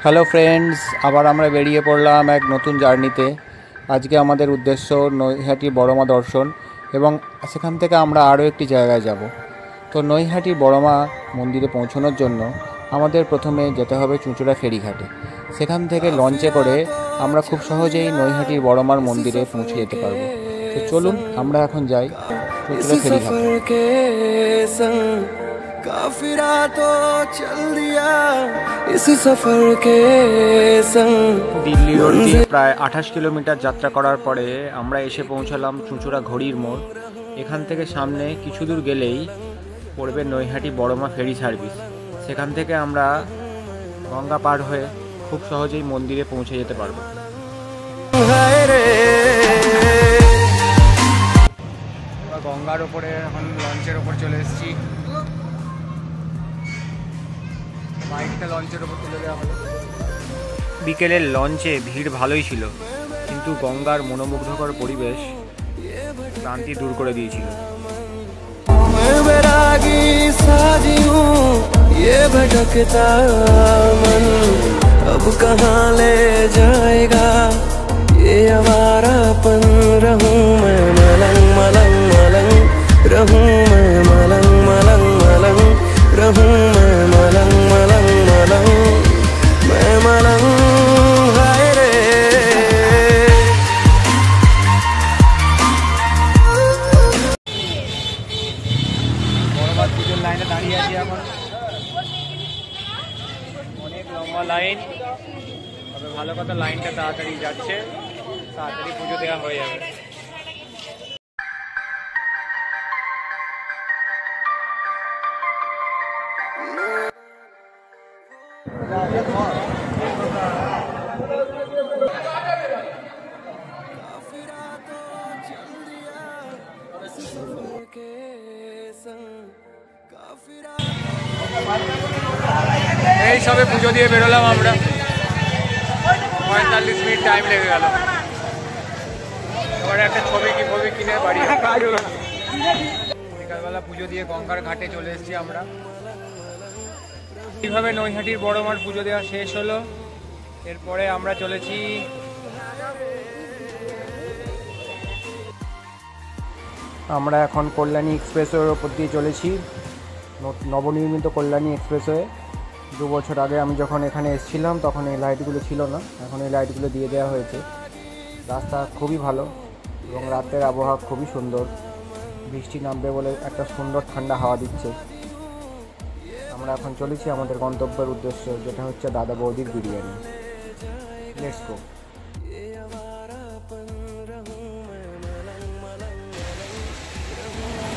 Hello friends, আবার আমরা বেরিয়ে পড়লাম এক নতুন জার্নিতে। আজকে আমাদের উদ্দেশ্য নৈহাটি বড়মা দর্শন এবং সেখান থেকে আমরা আরও একটি জায়গায় যাব। তো নৈহাটি বড়মা মন্দিরে পৌঁছানোর জন্য আমাদের প্রথমে যেতে হবে চুঁচুড়া ফেরিঘাটে। সেখান থেকে লঞ্চে করে আমরা খুব সহজেই নৈহাটির বড়মার মন্দিরে পৌঁছে যেতে পারবো। তো চলুন আমরা এখন যাই চুঁচুড়া ফেরিঘাটে। काफिरा तो चल दिया इस सफर के संग। দিল্লি রোড দিয়ে প্রায় 28 কিলোমিটার যাত্রা করার পরে আমরা এসে পৌঁছালাম চুঁচুড়া ঘড়ির মোড়। এখান থেকে সামনে কিছু দূর গেলেই পড়বে নৈহাটি বড়মা ফেরি সার্ভিস। সেখান থেকে আমরা গঙ্গা পার হয়ে খুব সহজেই মন্দিরে পৌঁছে যেতে পারবো। গঙ্গার ওপরে এখন লঞ্চের ওপর চলে এসেছি। বাইকটা লঞ্চের ওপর তুলে দেওয়া হলো। বিকেলের লঞ্চে ভিড় ভালোই ছিল, কিন্তু গঙ্গার মনোমুগ্ধকর পরিবেশ ক্লান্তি দূর করে দিয়েছিল। अब कहाँ ले जाएगा ये आवारापन, रहूं मैं मलंग मलंग मलंग, रहूं मैं मलंग मलंग मलंग, रहूं मैं मलंग मलंग मलंग, मैं मलंग हाय रे। বড়মা পুজোর লাইনে দাঁড়িয়ে আছি এখন। অনেক লম্বা লাইন, তবে ভালো কথা লাইনটা তাড়াতাড়ি যাচ্ছে, তাড়াতাড়ি পুজো দেওয়া হয়ে যাবে। এই সবে পুজো দিয়ে বেরোলাম আমরা, 45 মিনিট টাইম লেগে গেল। এবারে একটা ছবি কিনে বাড়ি। বিকালবেলা পুজো দিয়ে গঙ্গার ঘাটে চলে এসেছি আমরা। এইভাবে নৈহাটির বড়মার পুজো দেওয়া শেষ হলো। এরপরে আমরা চলেছি আমরা এখন কল্যাণী এক্সপ্রেসওয়ের ওপর দিয়ে চলেছি, নবনির্মিত কল্যাণী এক্সপ্রেসওয়ে। 2 বছর আগে আমি যখন এখানে এসেছিলাম তখন এই লাইটগুলো ছিল না, এখন এই লাইটগুলো দিয়ে দেওয়া হয়েছে। রাস্তা খুবই ভালো এবং রাতের আবহাওয়া খুবই সুন্দর। বৃষ্টি নামবে বলে একটা সুন্দর ঠান্ডা হাওয়া দিচ্ছে। আমরা এখন চলেছি আমাদের গন্তব্যের উদ্দেশ্য, যেটা হচ্ছে দাদা বৌদির বিরিয়ানি। Let's go.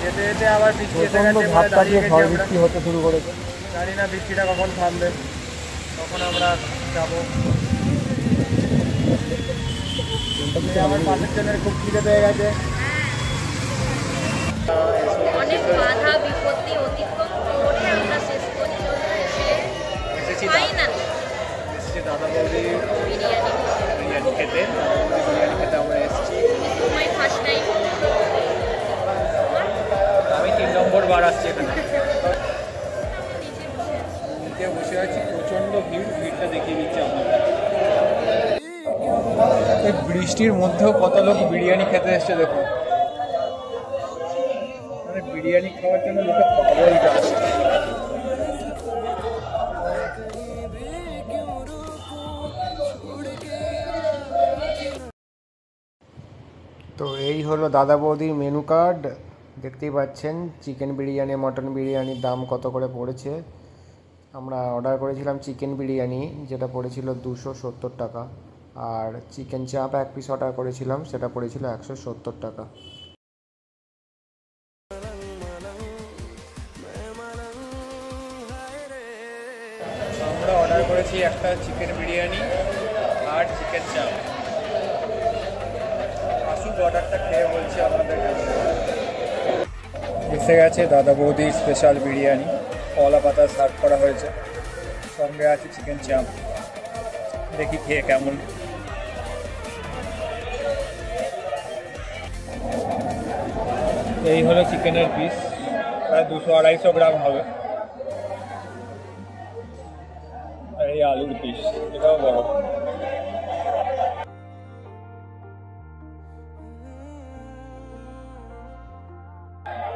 যেতে যেতে আবার বৃষ্টি এসে গেছে, ঝড় বৃষ্টি হতে শুরু করেছে। জানি না বৃষ্টিটা কখন থামবে, তখন আমরা যাবো। আমার পাশের জনের খুব খিদে পেয়ে গেছে। অনেক বাধা বিপত্তি অতিক্রম করে আমরা শেষ পর্যন্ত এসেছি দাদা বৌদির বিরিয়ানি খেতে। আমরা এসেছি, আমি 3 নম্বর বার আসছি এখানে। নিচে বসে আছি, প্রচণ্ড ভিড়টা দেখিয়ে দিচ্ছে আপনাদের। এই বৃষ্টির মধ্যেও কত লোক বিরিয়ানি খেতে এসছে দেখুন। মানে বিরিয়ানি খাওয়ার জন্য লোকে পাগলটা আছে। তো এই হলো দাদা বৌদির মেনু কার্ড। দেখতেই পাচ্ছেন চিকেন বিরিয়ানি, মটন বিরিয়ানির দাম কত করে পড়েছে। আমরা অর্ডার করেছিলাম চিকেন বিরিয়ানি, যেটা পড়েছিল 270 টাকা, আর চিকেন চাপ 1 পিস অর্ডার করেছিলাম, সেটা পড়েছিল 170 টাকা। আমরা অর্ডার করেছি একটা চিকেন বিরিয়ানি আর চিকেন চাপ। আসুন অর্ডারটা খেয়ে বলছি আপনাদের কাছে। এসে গেছে দাদা বৌদির স্পেশাল বিরিয়ানি, কলা পাতা সার্ভ করা হয়েছে, সঙ্গে আছে চিকেন চাপ। দেখি খেয়ে কেমন। এই হলো চিকেনের পিস, প্রায় 200-250 গ্রাম হবে। এই আলুর পিস, এটাও বড়।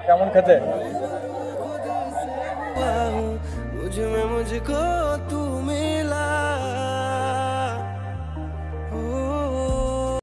কেমন খেতে? मुझको तू